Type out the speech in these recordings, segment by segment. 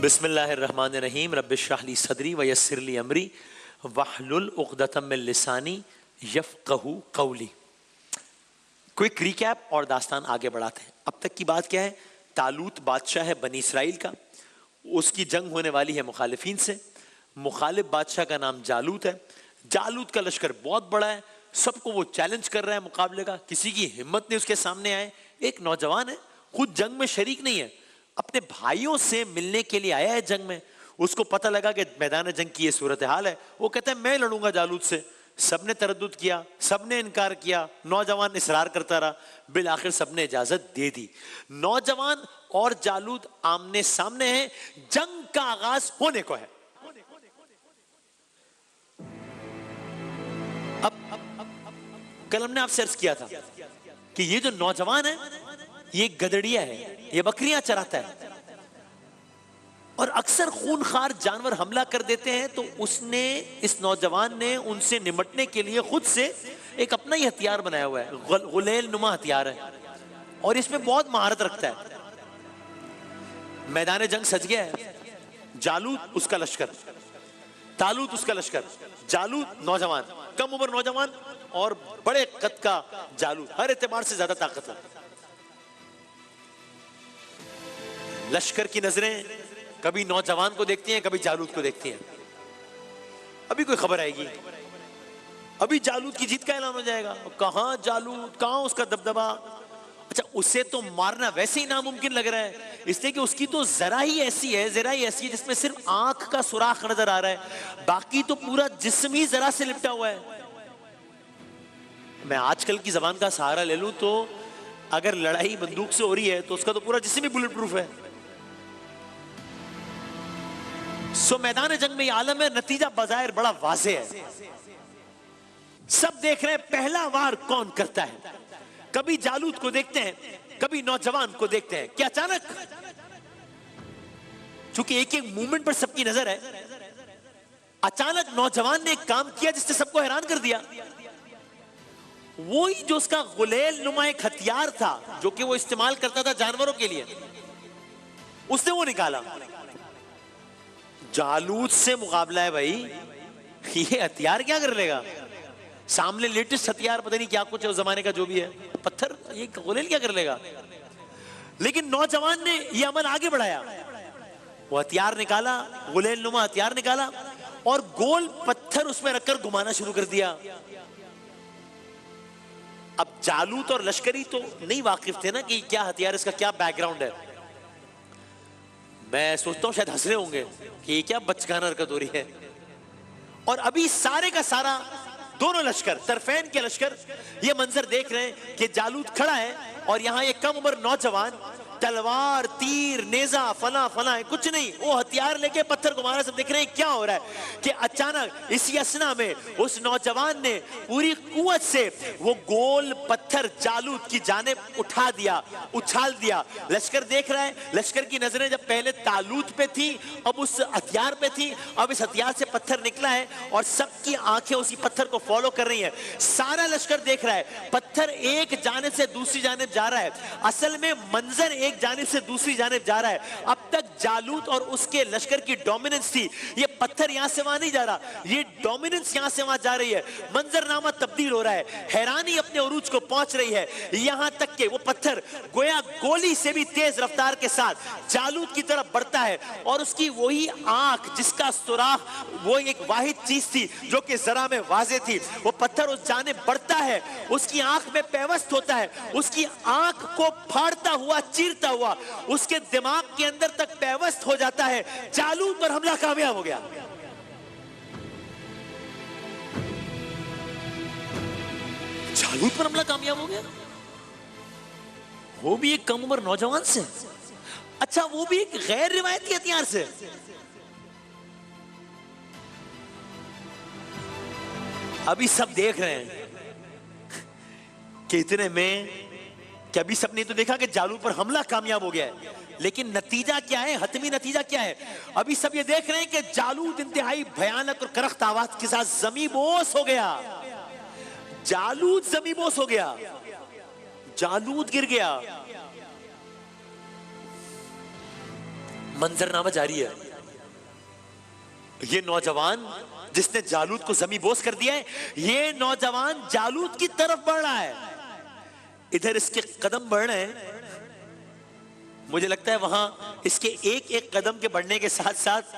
بسم اللہ الرحمن الرحیم رب اشرح لی صدری ویسر لی امری واحلل عقدۃ من لسانی یفقہوا قولی. کوئک ریکیپ اور داستان آگے بڑھاتے ہیں. اب تک کی بات کیا ہے؟ طالوت بادشاہ ہے بنی اسرائیل کا، اس کی جنگ ہونے والی ہے مخالفین سے. مخالف بادشاہ کا نام جالوت ہے. جالوت کا لشکر بہت بڑا ہے، سب کو وہ چیلنج کر رہا ہے مقابلے کا، کسی کی ہمت نہیں اس کے سامنے آئے. ایک نوجوان ہے، خود جنگ میں شریک نہیں ہے، اپنے بھائیوں سے ملنے کے لیے آیا ہے جنگ میں. اس کو پتہ لگا کہ میدان جنگ کی یہ صورتحال ہے. وہ کہتا ہے میں لڑوں گا جالوت سے. سب نے تردد کیا، سب نے انکار کیا، نوجوان اصرار کرتا رہا. بالآخر سب نے اجازت دے دی. نوجوان اور جالوت آمنے سامنے ہیں، جنگ کا آغاز ہونے کو ہے. اب کل ہم نے آپ سے عرض کیا تھا کہ یہ جو نوجوان ہے یہ گدڑیا ہے، یہ بکریاں چراتا ہے، اور اکثر خونخوار جانور حملہ کر دیتے ہیں. تو اس نوجوان نے ان سے نمٹنے کے لیے خود سے ایک اپنا ہی ہتھیار بنایا ہوا ہے، غلیل نما ہتھیار ہے، اور اس میں بہت مہارت رکھتا ہے. میدان جنگ سج گیا ہے. جالوت اس کا لشکر، طالوت اس کا لشکر. جالوت نوجوان، کم عمر نوجوان اور بڑے قد کا جالوت، ہر اعتبار سے زیادہ طاقتور. لشکر کی نظریں کبھی نوجوان کو دیکھتی ہیں، کبھی جالوت کو دیکھتی ہیں. ابھی کوئی خبر آئے گی، ابھی جالوت کی جیت کا اعلان ہو جائے گا. کہاں جالوت، کہاں اس کا دبدبا. اچھا، اسے تو مارنا ویسے ہی ناممکن لگ رہا ہے، اس لیے کہ اس کی تو ذرا ہی ایسی ہے جس میں صرف آنکھ کا سوراخ نظر آ رہا ہے، باقی تو پورا جسم ہی ذرا سے لپٹا ہوا ہے. میں آج کل کی زبان کا سہارا لے لوں تو اگر لڑائی بندوق سے ہو رہی ہے تو اس کا تو پورا جسم ہی بلٹ پروف ہے. سو میدان جنگ میں یہ عالم ہے. نتیجہ بظاہر بڑا واضح ہے، سب دیکھ رہے ہیں پہلا وار کون کرتا ہے. کبھی جالوت کو دیکھتے ہیں، کبھی نوجوان کو دیکھتے ہیں کہ اچانک چونکہ ایک ایک مومنٹ پر سب کی نظر ہے، اچانک نوجوان نے ایک کام کیا جس نے سب کو حیران کر دیا. وہی جو اس کا غلیل نما ایک ہتھیار تھا جو کہ وہ استعمال کرتا تھا جانوروں کے لیے، اس نے وہ نکالا. جالوت سے مقابلہ ہے بھائی، یہ ہتھیار کیا کر لے گا؟ سامنے لیٹسٹ ہتھیار پتہ نہیں کیا کچھ ہے اس زمانے کا جو بھی ہے، پتھر، یہ غلیل کیا کر لے گا؟ لیکن نوجوان نے یہ عمل آگے بڑھایا. وہ ہتھیار نکالا، غلیل نما ہتھیار نکالا، اور گول پتھر اس میں رکھ کر گھمانا شروع کر دیا. اب جالوت اور لشکری تو نہیں واقف تھے نا کہ کیا ہتھیار، اس کا کیا بیک گراؤنڈ ہے. میں سوچتا ہوں شاید ہنس رہے ہوں گے کہ یہ کیا بچگانہ حرکت ہو رہی ہے. اور ابھی سارے کا سارا دونوں لشکر، طرفین کے لشکر، یہ منظر دیکھ رہے ہیں کہ جالوت کھڑا ہے اور یہاں یہ کم عمر نوجوان تلوار، تیر، نیزہ، فلاں فلاں کچھ نہیں، وہ ہتھیار لے کے پتھر گھمارا. سب دیکھ رہے ہیں کیا ہو رہا ہے کہ اچانک اسی اسنا میں اس نوجوان نے پوری قوت سے وہ گول پتھر جالوت کی جانب اٹھا دیا، اچھال دیا. لشکر دیکھ رہا ہے، لشکر کی نظریں جب پہلے طالوت پہ تھی اب اس ہتھیار پہ تھی، اب اس ہتھیار سے پتھر نکلا ہے اور سب کی آنکھیں اسی پتھر کو فالو کر رہی ہیں. سارا لشکر دیکھ رہا ہے پتھر ایک جانب سے دوسری جانب جا رہا ہے. اصل میں منظر ایک جانب سے دوسری جانب جا رہا ہے. اب تک جالوت اور اس کے لشکر کی ڈومیننس تھی، یہ پتھر یہاں سے وہاں نہیں جا رہا، یہ ڈومیننس یہاں سے وہاں جا رہی ہے. منظرنامہ تبدیل ہو رہا ہے، حیرانی اپنے عروج کو پہنچ رہی ہے، یہاں تک کہ وہ پتھر گویا گولی سے بھی تیز رفتار کے ساتھ جالوت کی طرف بڑھتا ہے. اور اس کی وہی آنکھ جس کا سوراخ وہ ایک واحد چیز تھی جو کہ ذرا میں واضح تھی، وہ پتھر اس جانب بڑھتا ہے، اس کی آنکھ میں پیوست ہوتا ہے، اس کی آنکھ کو پھاڑتا ہوا، چیرتا ہوا اس کے دماغ کے اندر تک پیوست ہو جاتا ہے. جالوت پر حملہ کامیاب ہو گیا. جالوت پر حملہ کامیاب ہو گیا، وہ بھی ایک کم عمر نوجوان سے. اچھا، وہ بھی ایک غیر روایتی ہتھیار سے. ابھی سب دیکھ رہے ہیں کہ اتنے میں کہ ابھی سب نے تو دیکھا کہ جالوت پر حملہ کامیاب ہو گیا ہے، لیکن نتیجہ کیا ہے؟ حتمی نتیجہ کیا ہے؟ ابھی سب یہ دیکھ رہے ہیں کہ جالوت انتہائی بھیانک اور کرخت آواز کے ساتھ زمیں بوس ہو گیا. جالوت زمیں بوس ہو گیا، جالوت گر گیا. منظرنامہ جاری ہے. یہ نوجوان جس نے جالوت کو زمیں بوس کر دیا ہے، یہ نوجوان جالوت کی طرف بڑھ رہا ہے. ادھر اس کے قدم بڑھ رہے ہیں. مجھے لگتا ہے وہاں اس کے ایک ایک قدم کے بڑھنے کے ساتھ ساتھ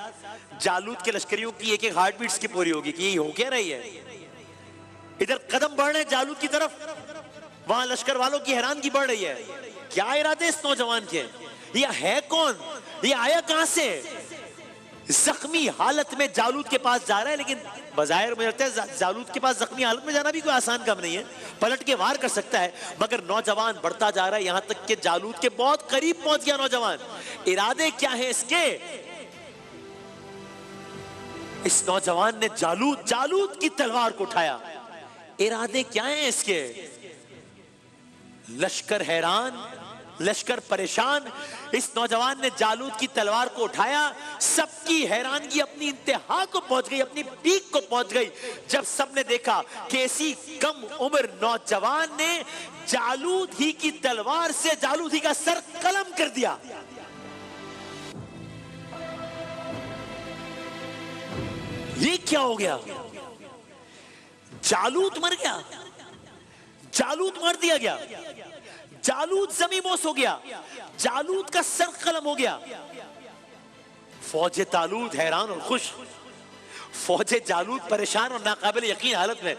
جالوت کے لشکریوں کی ایک ایک ہارٹ بیٹس کی پوری ہوگی کہ یہ ہو کیا رہی ہے. ادھر قدم بڑھ رہے ہیں جالوت کی طرف، وہاں لشکر والوں کی حیرانگی بڑھ رہی ہے. کیا ارادے اس نوجوان کے؟ یہ ہے کون؟ یہ آیا کہاں سے؟ زخمی حالت میں جالوت کے پاس جا رہا ہے، لیکن بظاہر مجھے لگتا ہے جالوت کے پاس زخمی حالت میں جانا بھی کوئی آسان کام نہیں ہے. پلٹ کے وار کر سکتا ہے، مگر نوجوان بڑھتا جا رہا ہے یہاں تک کہ جالوت کے بہت قریب پہنچ گیا نوجوان. ارادے کیا ہیں اس کے؟ اس نوجوان نے جالوت کی تلوار کو اٹھایا. ارادے کیا ہیں اس کے؟ لشکر حیران، لشکر پریشان. اس نوجوان نے جالوت کی تلوار کو اٹھایا. سب کی حیرانگی اپنی انتہا کو پہنچ گئی، اپنی پیک کو پہنچ گئی جب سب نے دیکھا کہ اسی کم عمر نوجوان نے جالوت ہی کی تلوار سے جالوت ہی کا سر قلم کر دیا. یہ کیا ہو گیا؟ جالوت مر گیا، جالوت مار دیا گیا، جالوت زمیں بوس ہو گیا، جالوت کا سر قلم ہو گیا. فوج طالوت حیران اور خوش، فوج جالوت پریشان اور ناقابل یقین حالت میں.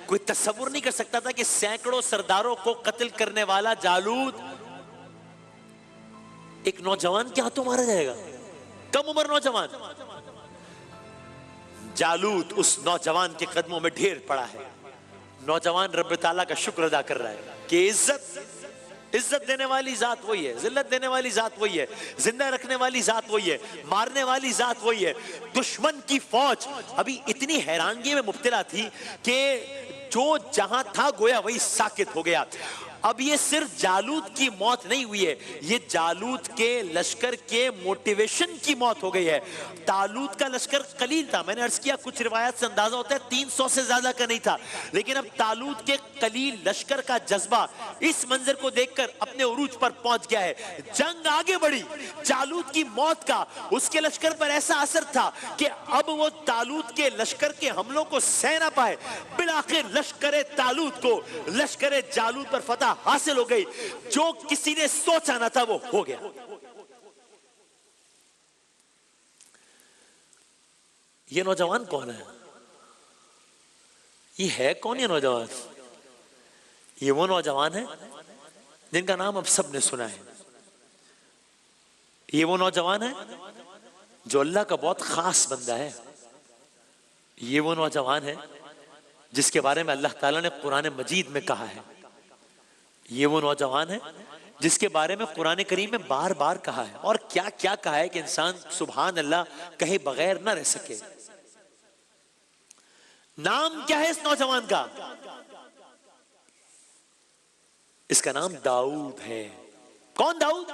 کوئی تصور نہیں کر سکتا تھا کہ سینکڑوں سرداروں کو قتل کرنے والا جالوت ایک نوجوان کے ہاتھوں مارا جائے گا. کم عمر نوجوان. جالوت اس نوجوان کے قدموں میں ڈھیر پڑا ہے. نوجوان رب تعالیٰ کا شکر ادا کر رہا ہے کہ عزت دینے والی ذات وہی ہے، ذلت دینے والی ذات وہی ہے، زندہ رکھنے والی ذات وہی ہے، مارنے والی ذات وہی ہے. دشمن کی فوج ابھی اتنی حیرانگی میں مبتلا تھی کہ جو جہاں تھا گویا وہی ساکت ہو گیا. اب یہ صرف جالوت کی موت نہیں ہوئی ہے، یہ جالوت کے لشکر کے موٹیویشن کی موت ہو گئی ہے. طالوت کا لشکر قلیل تھا، میں نے عرض کیا کچھ روایات سے اندازہ ہوتا ہے 300 سے زیادہ کا نہیں تھا، لیکن اب طالوت کے قلیل لشکر کا جذبہ اس منظر کو دیکھ کر اپنے عروج پر پہنچ گیا ہے. جنگ آگے بڑھی. جالوت کی موت کا اس کے لشکر پر ایسا اثر تھا کہ اب وہ طالوت کے لشکر کے حملوں کو سہ نہ پائے. بالآخر لشکر طالوت کو لشکر جالوت پر فتح حاصل ہو گئی. جو کسی نے سوچا نہ تھا وہ ہو گیا. یہ نوجوان کون ہے؟ یہ ہے کون یہ نوجوان؟ یہ وہ نوجوان ہے جن کا نام اب سب نے سنا ہے. یہ وہ نوجوان ہے جو اللہ کا بہت خاص بندہ ہے. یہ وہ نوجوان ہے جس کے بارے میں اللہ تعالیٰ نے قرآن مجید میں کہا ہے. یہ وہ نوجوان ہے جس کے بارے میں قرآن کریم میں بار بار کہا ہے. اور کیا کیا کہا ہے کہ انسان سبحان اللہ کہے بغیر نہ رہ سکے. نام کیا ہے اس نوجوان کا؟ اس کا نام داؤد ہے. کون داؤد؟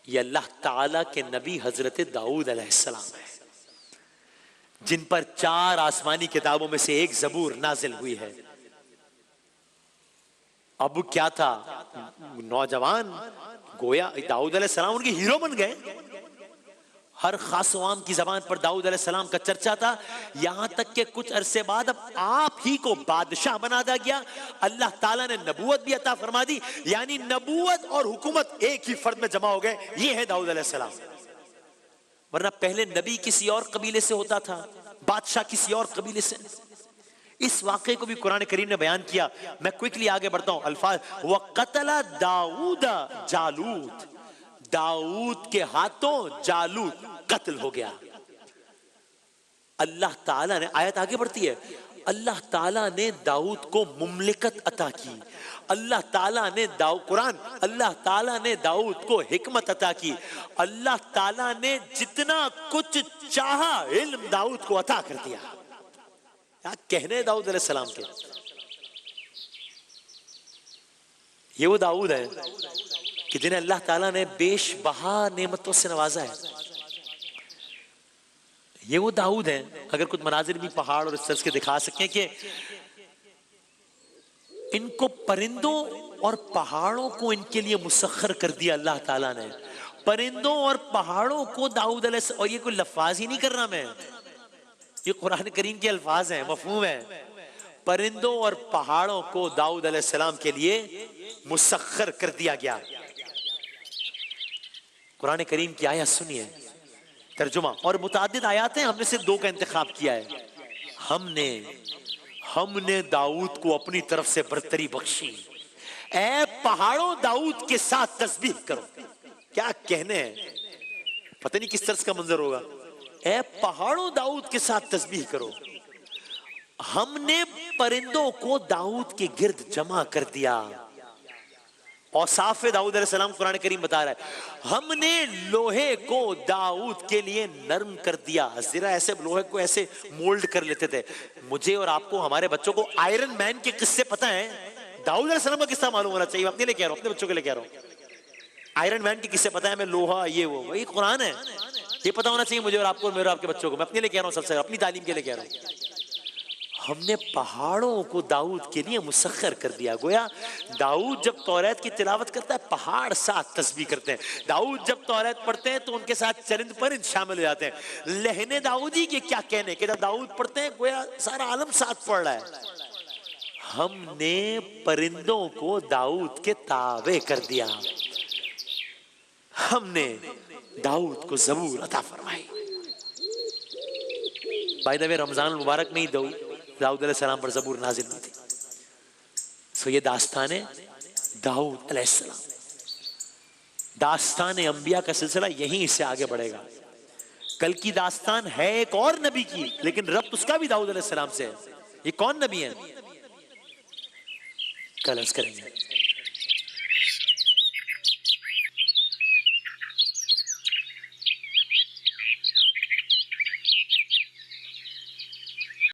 یہ اللہ تعالیٰ کے نبی حضرت داؤد علیہ السلام ہے، جن پر 4 آسمانی کتابوں میں سے ایک زبور نازل ہوئی ہے. اب کیا تھا؟ نوجوان گویا داؤد علیہ السلام ان کے ہیرو بن گئے. ہر خاص و عام کی زبان پر داؤد علیہ السلام کا چرچا تھا، یہاں تک کہ کچھ عرصے بعد اب آپ ہی کو بادشاہ بنا دیا گیا. اللہ تعالیٰ نے نبوت بھی عطا فرما دی، یعنی نبوت اور حکومت ایک ہی فرد میں جمع ہو گئے. یہ ہے داؤد علیہ السلام. ورنہ پہلے نبی کسی اور قبیلے سے ہوتا تھا، بادشاہ کسی اور قبیلے سے. اس واقعے کو بھی قرآن کریم نے بیان کیا. میں کوئکلی آگے بڑھتا ہوں. الفاظ وَقَتَلَ دَاؤُدَ جالوت، داؤد کے ہاتھوں جالوت قتل ہو گیا. اللہ تعالیٰ نے، آیت آگے بڑھتی ہے، اللہ تعالیٰ نے داؤد کو مملکت عطا کی. اللہ تعالیٰ نے قرآن اللہ تعالیٰ نے داؤد کو حکمت عطا کی. اللہ تعالیٰ نے جتنا کچھ چاہا علم داؤد کو عطا کر دیا. کیا کہنے داؤد علیہ السلام کے. یہ وہ داؤد ہے کہ جنہیں اللہ تعالیٰ نے بیش بہا نعمتوں سے نوازا ہے. یہ وہ داؤد ہیں. اگر کچھ مناظر بھی پہاڑ اور اس طرح کے دکھا سکیں کہ ان کو پرندوں اور پہاڑوں کو ان کے لیے مسخر کر دیا اللہ تعالیٰ نے، پرندوں اور پہاڑوں کو داؤد علیہ السلام، اور یہ کوئی لفظ ہی نہیں کر رہا میں، یہ قرآن کریم کے الفاظ ہیں، مفہوم ہے. پرندوں اور پہاڑوں کو داؤد علیہ السلام کے لیے مسخر کر دیا گیا. قرآن کریم کی آیت سنیے، ترجمہ اور متعدد آیات ہیں، ہم نے صرف 2 کا انتخاب کیا ہے. ہم نے داؤد کو اپنی طرف سے برتری بخشی، اے پہاڑوں داؤد کے ساتھ تسبیح کرو. کیا کہنے ہیں، پتہ نہیں کس طرح کا منظر ہوگا. اے پہاڑوں داؤد کے ساتھ تسبیح کرو. ہم نے پرندوں کو داؤد کے گرد جمع کر دیا. اوصاف داؤد علیہ السلام قرآن کریم بتا رہا ہے، ہم نے لوہے کو داؤد کے لیے نرم کر دیا. ذرا ایسے لوہے کو ایسے مولڈ کر لیتے تھے. مجھے اور آپ کو، ہمارے بچوں کو آئرن مین کے قصے پتہ ہیں، داؤد علیہ السلام کا قصہ معلوم ہونا چاہیے. اپنے لیے کہہ رہا ہوں، اپنے بچوں کے لیے کہہ رہا ہوں. آئرن مین کے قصے پتہ ہے ہمیں، لوہا یہ وہ، وہی قرآن ہے. یہ پتہ ہونا چاہیے مجھے اور آپ کو، میرے اور آپ کے بچوں کو. میں اپنے لیے کہہ رہا ہوں، سب سے اپنی تعلیم کے لیے کہہ رہا ہوں. ہم نے پہاڑوں کو داؤد کے لیے مسخر کر دیا. گویا داؤد جب توریت کی تلاوت کرتا ہے پہاڑ ساتھ تسبیح کرتے ہیں. داؤد جب توریت پڑھتے ہیں تو ان کے ساتھ چرند پرند شامل ہو جاتے ہیں. لہن داؤدی کے کیا کہنے کہ جب داؤد پڑھتے ہیں گویا سارا عالم ساتھ پڑھ رہا ہے. ہم نے پرندوں کو داؤد کے تابع کر دیا. ہم نے داؤد کو زبور عطا فرمائی. بائی دا وے رمضان المبارک میں ہی داؤد علیہ السلام پر زبور نازل ہوئی تھی. سو یہ داستان ہے داؤد علیہ السلام. داستان انبیاء کا سلسلہ یہیں سے آگے بڑھے گا. کل کی داستان ہے ایک اور نبی کی، لیکن ربط اس کا بھی داؤد علیہ السلام سے ہے. یہ کون نبی ہے کل عرض کریں گے.